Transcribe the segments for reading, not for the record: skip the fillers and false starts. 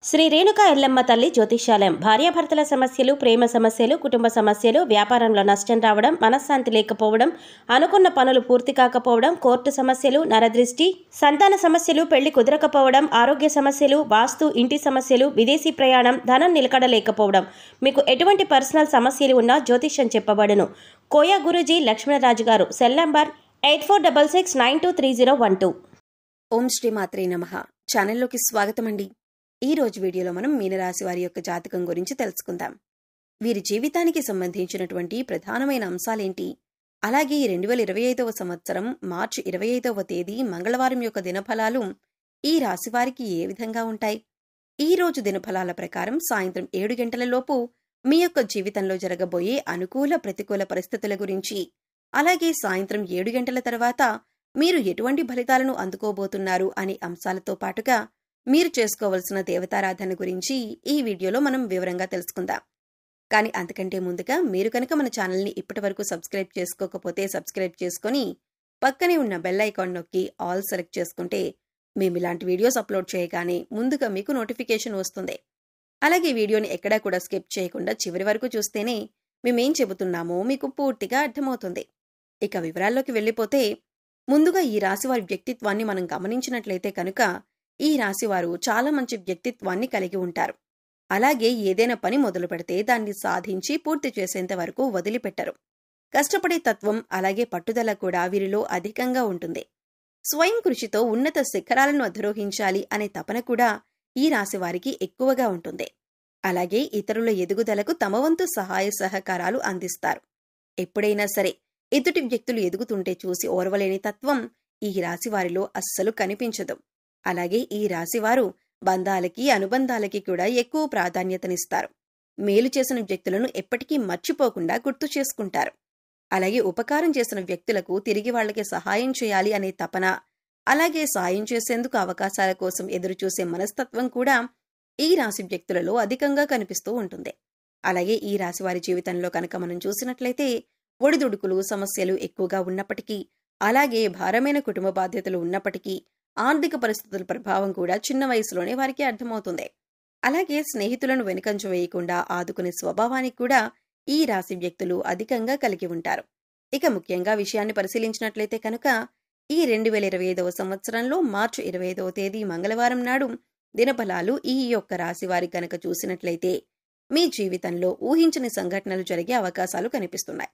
శ్రీ రేణుకా ఎల్లమ్మ తల్లి జ్యోతిష్యాలయం భార్యాభర్తల సమస్యలు, ప్రేమ సమస్యలు, కుటుంబ సమస్యలు, వ్యాపారంలో నష్టం రావడం, మనశ్శాంతి లేకపోవడం, అనుకున్న పనులు పూర్తి కాకపోవడం, కోర్టు సమస్యలు, నరదృష్టి, సంతాన సమస్యలు, పెళ్లి కుదరకపోవడం, ఆరోగ్య సమస్యలు, వాస్తు, ఇంటి సమస్యలు, విదేశీ ప్రయాణం, ధనం నిలకడలేకపోవడం, మీకు ఎటువంటి పర్సనల్ సమస్యలు ఉన్నా జ్యోతిష్యం చెప్పబడును. కోయా గురూజీ లక్ష్మణరాజు గారు, సెల్ నంబర్ 8466923012. ఓం శ్రీ మాత్రే నమః. ఛానల్లోకి స్వాగతం అండి. ఈ రోజు వీడియోలో మనం మీనరాశి వారి యొక్క జాతకం గురించి తెలుసుకుందాం. వీరి జీవితానికి సంబంధించినటువంటి ప్రధానమైన అంశాలేంటి, అలాగే 2025వ సంవత్సరం మార్చి 25వ తేదీ మంగళవారం యొక్క దినఫలాలు ఈ రాశి వారికి ఏ విధంగా ఉంటాయి? ఈ రోజు దినఫలాల ప్రకారం సాయంత్రం 7 గంటల లోపు మీ యొక్క జీవితంలో జరగబోయే అనుకూల ప్రతికూల పరిస్థితుల గురించి, అలాగే సాయంత్రం 7 గంటల తర్వాత మీరు ఎటువంటి ఫలితాలను అందుకోబోతున్నారు అనే అంశాలతో పాటుగా మీరు చేసుకోవలసిన దేవతారాధన గురించి ఈ వీడియోలో మనం వివరంగా తెలుసుకుందాం. కానీ అంతకంటే ముందుగా మీరు కనుక మన ఛానల్ని ఇప్పటివరకు సబ్స్క్రైబ్ చేసుకోకపోతే సబ్స్క్రైబ్ చేసుకొని పక్కనే ఉన్న బెల్ ఐకాన్ నొక్కి ఆల్ సెలెక్ట్ చేసుకుంటే మేము ఇలాంటి వీడియోస్ అప్లోడ్ చేయగానే ముందుగా మీకు నోటిఫికేషన్ వస్తుంది. అలాగే వీడియోని ఎక్కడా కూడా స్కిప్ చేయకుండా చివరి వరకు చూస్తేనే మేమేం చెబుతున్నామో మీకు పూర్తిగా అర్థమవుతుంది. ఇక వివరాల్లోకి వెళ్ళిపోతే, ముందుగా ఈ రాశి వారి వ్యక్తిత్వాన్ని మనం గమనించినట్లయితే కనుక ఈ రాశివారు చాలా మంచి వ్యక్తిత్వాన్ని కలిగి ఉంటారు. అలాగే ఏదైనా పని మొదలు పెడితే దాన్ని సాధించి పూర్తి చేసేంత వరకు వదిలిపెట్టరు. కష్టపడే తత్వం అలాగే పట్టుదల కూడా వీరిలో అధికంగా ఉంటుంది. స్వయం కృషితో ఉన్నత శిఖరాలను అధిరోహించాలి అనే తపన కూడా ఈ రాశివారికి ఎక్కువగా ఉంటుంది. అలాగే ఇతరుల ఎదుగుదలకు తమ వంతు సహాయ సహకారాలు అందిస్తారు. ఎప్పుడైనా సరే ఎదుటి వ్యక్తులు ఎదుగుతుంటే చూసి ఓర్వలేని తత్వం ఈ రాశివారిలో అస్సలు కనిపించదు. అలాగే ఈ రాశివారు బంధాలకి, అనుబంధాలకి కూడా ఎక్కువ ప్రాధాన్యతనిస్తారు. మేలు చేసిన వ్యక్తులను ఎప్పటికీ మర్చిపోకుండా గుర్తు చేసుకుంటారు. అలాగే ఉపకారం చేసిన వ్యక్తులకు తిరిగి వాళ్ళకి సహాయం చేయాలి అనే తపన, అలాగే సాయం చేసేందుకు అవకాశాల కోసం ఎదురుచూసే మనస్తత్వం కూడా ఈ రాశి వ్యక్తులలో అధికంగా కనిపిస్తూ ఉంటుంది. అలాగే ఈ రాశి వారి జీవితంలో కనుక మనం చూసినట్లయితే ఒడిదుడుకులు, సమస్యలు ఎక్కువగా ఉన్నప్పటికీ, అలాగే భారమైన కుటుంబ బాధ్యతలు ఉన్నప్పటికీ, ఆర్థిక పరిస్థితుల ప్రభావం కూడా చిన్న వయసులోనే వారికి అర్థమవుతుంది. అలాగే స్నేహితులను వెనుకంజ వేయకుండా ఆదుకునే స్వభావానికి కూడా ఈ రాశి వ్యక్తులు అధికంగా కలిగి ఉంటారు. ఇక ముఖ్యంగా విషయాన్ని పరిశీలించినట్లయితే కనుక ఈ 2025వ సంవత్సరంలో మార్చి 25వ తేదీ మంగళవారం నాడు దినఫలాలు ఈ యొక్క రాశి వారి కనుక చూసినట్లయితే మీ జీవితంలో ఊహించని సంఘటనలు జరిగే అవకాశాలు కనిపిస్తున్నాయి.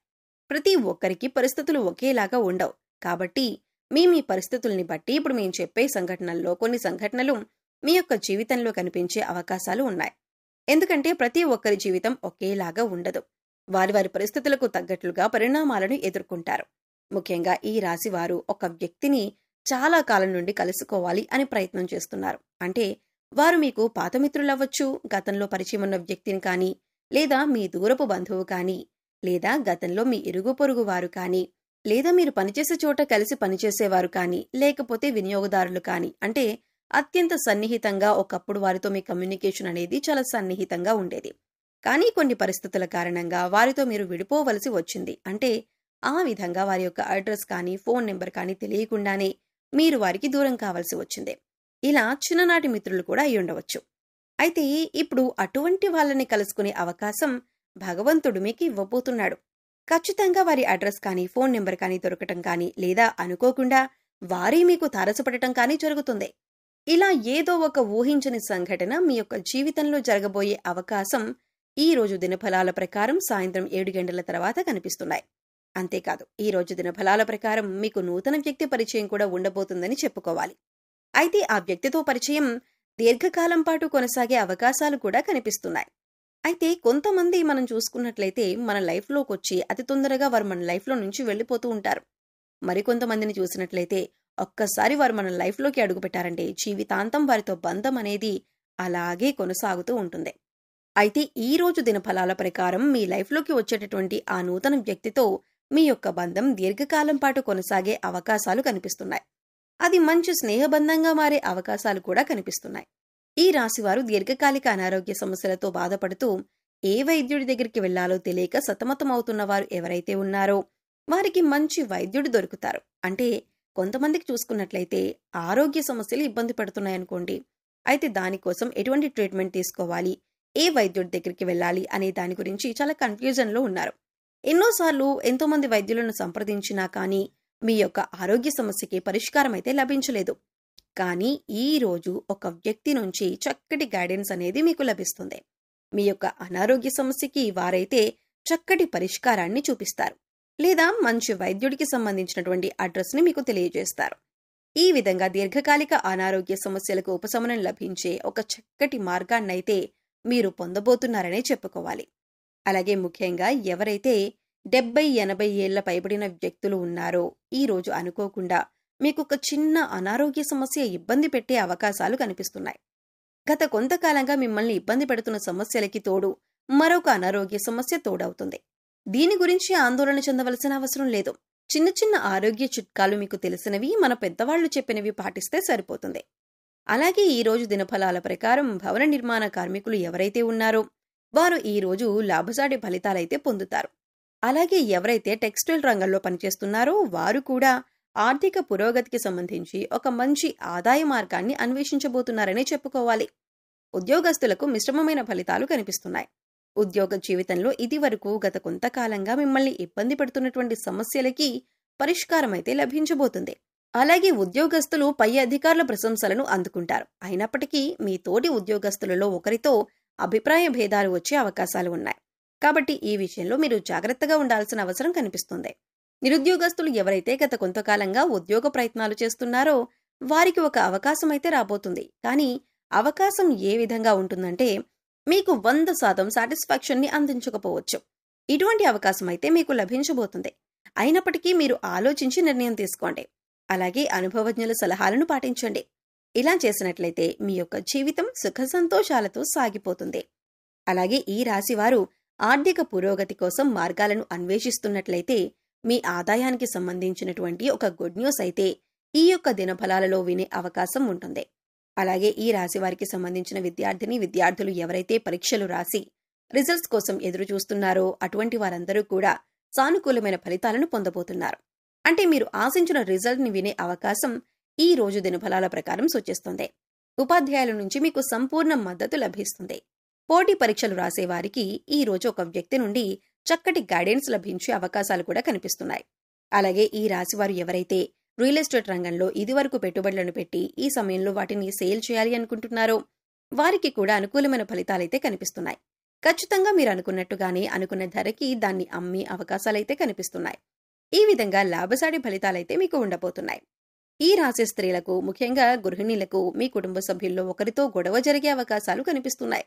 ప్రతి ఒక్కరికి పరిస్థితులు ఒకేలాగా ఉండవు. కాబట్టి మీ పరిస్థితుల్ని బట్టి ఇప్పుడు మేము చెప్పే సంఘటనల్లో కొన్ని సంఘటనలు మీ యొక్క జీవితంలో కనిపించే అవకాశాలు ఉన్నాయి. ఎందుకంటే ప్రతి ఒక్కరి జీవితం ఒకేలాగా ఉండదు. వారి వారి పరిస్థితులకు తగ్గట్లుగా పరిణామాలను ఎదుర్కొంటారు. ముఖ్యంగా ఈ రాశి వారు ఒక వ్యక్తిని చాలా కాలం నుండి కలుసుకోవాలి అని ప్రయత్నం చేస్తున్నారు. అంటే వారు మీకు పాత మిత్రులవ్వచ్చు, గతంలో పరిచయం ఉన్న వ్యక్తిని కానీ, లేదా మీ దూరపు బంధువు కానీ, లేదా గతంలో మీ ఇరుగు పొరుగు వారు కానీ, లేదా మీరు పనిచేసే చోట కలిసి పనిచేసేవారు కానీ, లేకపోతే వినియోగదారులు కానీ, అంటే అత్యంత సన్నిహితంగా ఒకప్పుడు వారితో మీ కమ్యూనికేషన్ అనేది చాలా సన్నిహితంగా ఉండేది. కానీ కొన్ని పరిస్థితుల కారణంగా వారితో మీరు విడిపోవలసి వచ్చింది. అంటే ఆ విధంగా వారి యొక్క అడ్రస్ కానీ, ఫోన్ నెంబర్ కానీ తెలియకుండానే మీరు వారికి దూరం కావాల్సి వచ్చింది. ఇలా చిన్ననాటి మిత్రులు కూడా అయి ఉండవచ్చు. అయితే ఇప్పుడు అటువంటి వాళ్ళని కలుసుకునే అవకాశం భగవంతుడు మీకు ఇవ్వబోతున్నాడు. ఖచ్చితంగా వారి అడ్రస్ కానీ, ఫోన్ నెంబర్ కానీ దొరకటం కానీ, లేదా అనుకోకుండా వారే మీకు తారసపడటం కానీ జరుగుతుంది. ఇలా ఏదో ఒక ఊహించని సంఘటన మీ యొక్క జీవితంలో జరగబోయే అవకాశం ఈ రోజు దినఫలాల ప్రకారం సాయంత్రం 7 గంటల తర్వాత కనిపిస్తున్నాయి. అంతేకాదు, ఈ రోజు దినఫలాల ప్రకారం మీకు నూతన వ్యక్తి పరిచయం కూడా ఉండబోతుందని చెప్పుకోవాలి. అయితే ఆ వ్యక్తితో పరిచయం దీర్ఘకాలం పాటు కొనసాగే అవకాశాలు కూడా కనిపిస్తున్నాయి. అయితే కొంతమంది మనం చూసుకున్నట్లయితే మన లైఫ్లోకి వచ్చి అతి తొందరగా వారు మన లైఫ్లో నుంచి వెళ్ళిపోతూ ఉంటారు. మరికొంతమందిని చూసినట్లయితే ఒక్కసారి వారు మన లైఫ్లోకి అడుగుపెట్టారంటే జీవితాంతం వారితో బంధం అనేది అలాగే కొనసాగుతూ ఉంటుంది. అయితే ఈ రోజు దినఫలాల ప్రకారం మీ లైఫ్లోకి వచ్చేటటువంటి ఆ నూతన వ్యక్తితో మీ యొక్క బంధం దీర్ఘకాలం పాటు కొనసాగే అవకాశాలు కనిపిస్తున్నాయి. అది మంచి స్నేహబంధంగా మారే అవకాశాలు కూడా కనిపిస్తున్నాయి. ఈ రాశివారు దీర్ఘకాలిక అనారోగ్య సమస్యలతో బాధపడుతూ ఏ వైద్యుడి దగ్గరికి వెళ్లాలో తెలియక సతమతమవుతున్న వారు ఎవరైతే ఉన్నారో వారికి మంచి వైద్యుడు దొరుకుతారు. అంటే కొంతమందికి చూసుకున్నట్లయితే ఆరోగ్య సమస్యలు ఇబ్బంది పెడుతున్నాయనుకోండి, అయితే దానికోసం ఎటువంటి ట్రీట్మెంట్ తీసుకోవాలి, ఏ వైద్యుడి దగ్గరికి వెళ్ళాలి అనే దాని గురించి చాలా కన్ఫ్యూజన్లో ఉన్నారు. ఎన్నోసార్లు ఎంతోమంది వైద్యులను సంప్రదించినా కానీ మీ యొక్క ఆరోగ్య సమస్యకి పరిష్కారం అయితే లభించలేదు. కానీ ఈ రోజు ఒక వ్యక్తి నుంచి చక్కటి గైడెన్స్ అనేది మీకు లభిస్తుంది. మీ యొక్క అనారోగ్య సమస్యకి వారైతే చక్కటి పరిష్కారాన్ని చూపిస్తారు, లేదా మంచి వైద్యుడికి సంబంధించినటువంటి అడ్రస్ని మీకు తెలియజేస్తారు. ఈ విధంగా దీర్ఘకాలిక అనారోగ్య సమస్యలకు ఉపశమనం లభించే ఒక చక్కటి మార్గాన్నైతే మీరు పొందబోతున్నారనే చెప్పుకోవాలి. అలాగే ముఖ్యంగా ఎవరైతే 70-80 ఏళ్ల పైబడిన వ్యక్తులు ఉన్నారో ఈ రోజు అనుకోకుండా మీకు ఒక చిన్న అనారోగ్య సమస్య ఇబ్బంది పెట్టే అవకాశాలు కనిపిస్తున్నాయి. గత కొంతకాలంగా మిమ్మల్ని ఇబ్బంది పెడుతున్న సమస్యలకి తోడు మరొక అనారోగ్య సమస్య తోడవుతుంది. దీని గురించి ఆందోళన చెందవలసిన అవసరం లేదు. చిన్న చిన్న ఆరోగ్య చిట్కాలు మీకు తెలిసినవి, మన పెద్దవాళ్లు చెప్పినవి పాటిస్తే సరిపోతుంది. అలాగే ఈ రోజు దినఫలాల ప్రకారం భవన నిర్మాణ కార్మికులు ఎవరైతే ఉన్నారో వారు ఈ రోజు లాభసాటి ఫలితాలైతే పొందుతారు. అలాగే ఎవరైతే టెక్స్టైల్ రంగంలో పనిచేస్తున్నారో వారు కూడా ఆర్థిక పురోగతికి సంబంధించి ఒక మంచి ఆదాయ మార్గాన్ని అన్వేషించబోతున్నారనే చెప్పుకోవాలి. ఉద్యోగస్తులకు మిశ్రమమైన ఫలితాలు కనిపిస్తున్నాయి. ఉద్యోగ జీవితంలో ఇదివరకు గత కొంతకాలంగా మిమ్మల్ని ఇబ్బంది పెడుతున్నటువంటి సమస్యలకి పరిష్కారం అయితే లభించబోతుంది. అలాగే ఉద్యోగస్తులు పై అధికారుల ప్రశంసలను అందుకుంటారు. అయినప్పటికీ మీ తోటి ఉద్యోగస్తులలో ఒకరితో అభిప్రాయ భేదాలు వచ్చే అవకాశాలు ఉన్నాయి. కాబట్టి ఈ విషయంలో మీరు జాగ్రత్తగా ఉండాల్సిన అవసరం కనిపిస్తుంది. నిరుద్యోగస్తులు ఎవరైతే గత కొంతకాలంగా ఉద్యోగ ప్రయత్నాలు చేస్తున్నారో వారికి ఒక అవకాశం అయితే రాబోతుంది. కానీ అవకాశం ఏ విధంగా ఉంటుందంటే మీకు 100% సాటిస్ఫాక్షన్ని అందించకపోవచ్చు. ఇటువంటి అవకాశం అయితే మీకు లభించబోతుంది. అయినప్పటికీ మీరు ఆలోచించి నిర్ణయం తీసుకోండి. అలాగే అనుభవజ్ఞుల సలహాలను పాటించండి. ఇలా చేసినట్లయితే మీ యొక్క జీవితం సుఖ సంతోషాలతో సాగిపోతుంది. అలాగే ఈ రాశివారు ఆర్థిక పురోగతి కోసం మార్గాలను అన్వేషిస్తున్నట్లయితే మీ ఆదాయానికి సంబంధించినటువంటి ఒక గుడ్ న్యూస్ అయితే ఈ యొక్క దినఫలాలలో వినే అవకాశం ఉంటుంది. అలాగే ఈ రాశి వారికి సంబంధించిన విద్యార్థులు ఎవరైతే పరీక్షలు రాసి రిజల్ట్స్ కోసం ఎదురు చూస్తున్నారో అటువంటి వారందరూ కూడా సానుకూలమైన ఫలితాలను పొందబోతున్నారు. అంటే మీరు ఆశించిన రిజల్ట్ ని వినే అవకాశం ఈ రోజు దినఫలాల ప్రకారం సూచిస్తుంది. ఉపాధ్యాయుల నుంచి మీకు సంపూర్ణ మద్దతు లభిస్తుంది. పోటీ పరీక్షలు రాసే వారికి ఈ రోజు ఒక వ్యక్తి నుండి చక్కటి గైడెన్స్ లభించే అవకాశాలు కూడా కనిపిస్తున్నాయి. అలాగే ఈ రాశివారు ఎవరైతే రియల్ ఎస్టేట్ రంగంలో ఇదివరకు పెట్టుబడులను పెట్టి ఈ సమయంలో వాటిని సేల్ చేయాలి అనుకుంటున్నారో వారికి కూడా అనుకూలమైన ఫలితాలైతే కనిపిస్తున్నాయి. ఖచ్చితంగా మీరు అనుకున్నట్టుగానే అనుకున్న ధరకి దాన్ని అమ్మే అవకాశాలైతే కనిపిస్తున్నాయి. ఈ విధంగా లాభసాటి ఫలితాలైతే మీకు ఉండబోతున్నాయి. ఈ రాశి స్త్రీలకు, ముఖ్యంగా గృహిణీలకు మీ కుటుంబ సభ్యుల్లో ఒకరితో గొడవ జరిగే అవకాశాలు కనిపిస్తున్నాయి.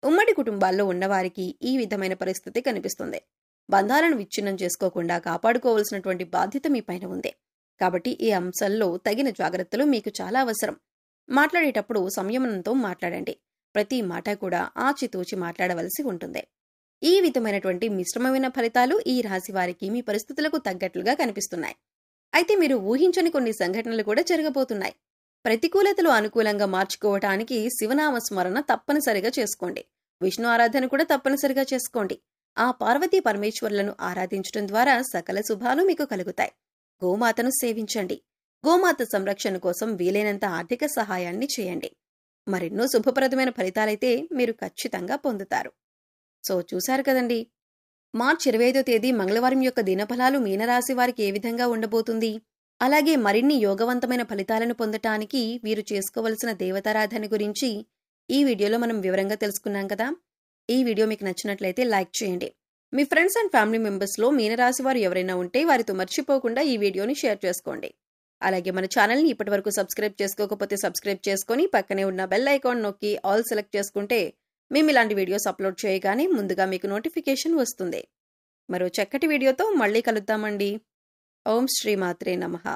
ఉమ్మడి కుటుంబాల్లో ఉన్నవారికి ఈ విధమైన పరిస్థితి కనిపిస్తుంది. బంధాలను విచ్ఛిన్నం చేసుకోకుండా కాపాడుకోవాల్సినటువంటి బాధ్యత మీ పైన ఉంది. కాబట్టి ఈ అంశాల్లో తగిన జాగ్రత్తలు మీకు చాలా అవసరం. మాట్లాడేటప్పుడు సంయమనంతో మాట్లాడండి. ప్రతి మాట కూడా ఆచితూచి మాట్లాడవలసి ఉంటుంది. ఈ విధమైనటువంటి మిశ్రమమైన ఫలితాలు ఈ రాశి వారికి మీ పరిస్థితులకు తగ్గట్లుగా కనిపిస్తున్నాయి. అయితే మీరు ఊహించని కొన్ని సంఘటనలు కూడా జరగబోతున్నాయి. ప్రతికూలతలు అనుకూలంగా మార్చుకోవటానికి శివనామ స్మరణ తప్పనిసరిగా చేసుకోండి. విష్ణు ఆరాధన కూడా తప్పనిసరిగా చేసుకోండి. ఆ పార్వతీ పరమేశ్వరులను ఆరాధించడం ద్వారా సకల శుభాలు మీకు కలుగుతాయి. గోమాతను సేవించండి. గోమాత సంరక్షణ కోసం వీలైనంత ఆర్థిక సహాయాన్ని చేయండి. మరెన్నో శుభప్రదమైన ఫలితాలైతే మీరు ఖచ్చితంగా పొందుతారు. సో చూశారు కదండి, మార్చి 25వ తేదీ మంగళవారం యొక్క దినఫలాలు మీనరాశి వారికి ఏ విధంగా ఉండబోతుంది. అలాగే మరిన్ని యోగవంతమైన ఫలితాలను పొందటానికి వీరు చేసుకోవలసిన దేవతారాధన గురించి ఈ వీడియోలో మనం వివరంగా తెలుసుకున్నాం కదా. ఈ వీడియో మీకు నచ్చినట్లయితే లైక్ చేయండి. మీ ఫ్రెండ్స్ అండ్ ఫ్యామిలీ మెంబర్స్లో మీనరాశి వారు ఎవరైనా ఉంటే వారితో మర్చిపోకుండా ఈ వీడియోని షేర్ చేసుకోండి. అలాగే మన ఛానల్ని ఇప్పటివరకు సబ్స్క్రైబ్ చేసుకోకపోతే సబ్స్క్రైబ్ చేసుకొని పక్కనే ఉన్న బెల్ ఐకాన్ నొక్కి ఆల్ సెలెక్ట్ చేసుకుంటే మేము ఇలాంటి వీడియోస్ అప్లోడ్ చేయగానే ముందుగా మీకు నోటిఫికేషన్ వస్తుంది. మరో చక్కటి వీడియోతో మళ్ళీ కలుద్దామండి. ఓం శ్రీ మాత్రే నమః.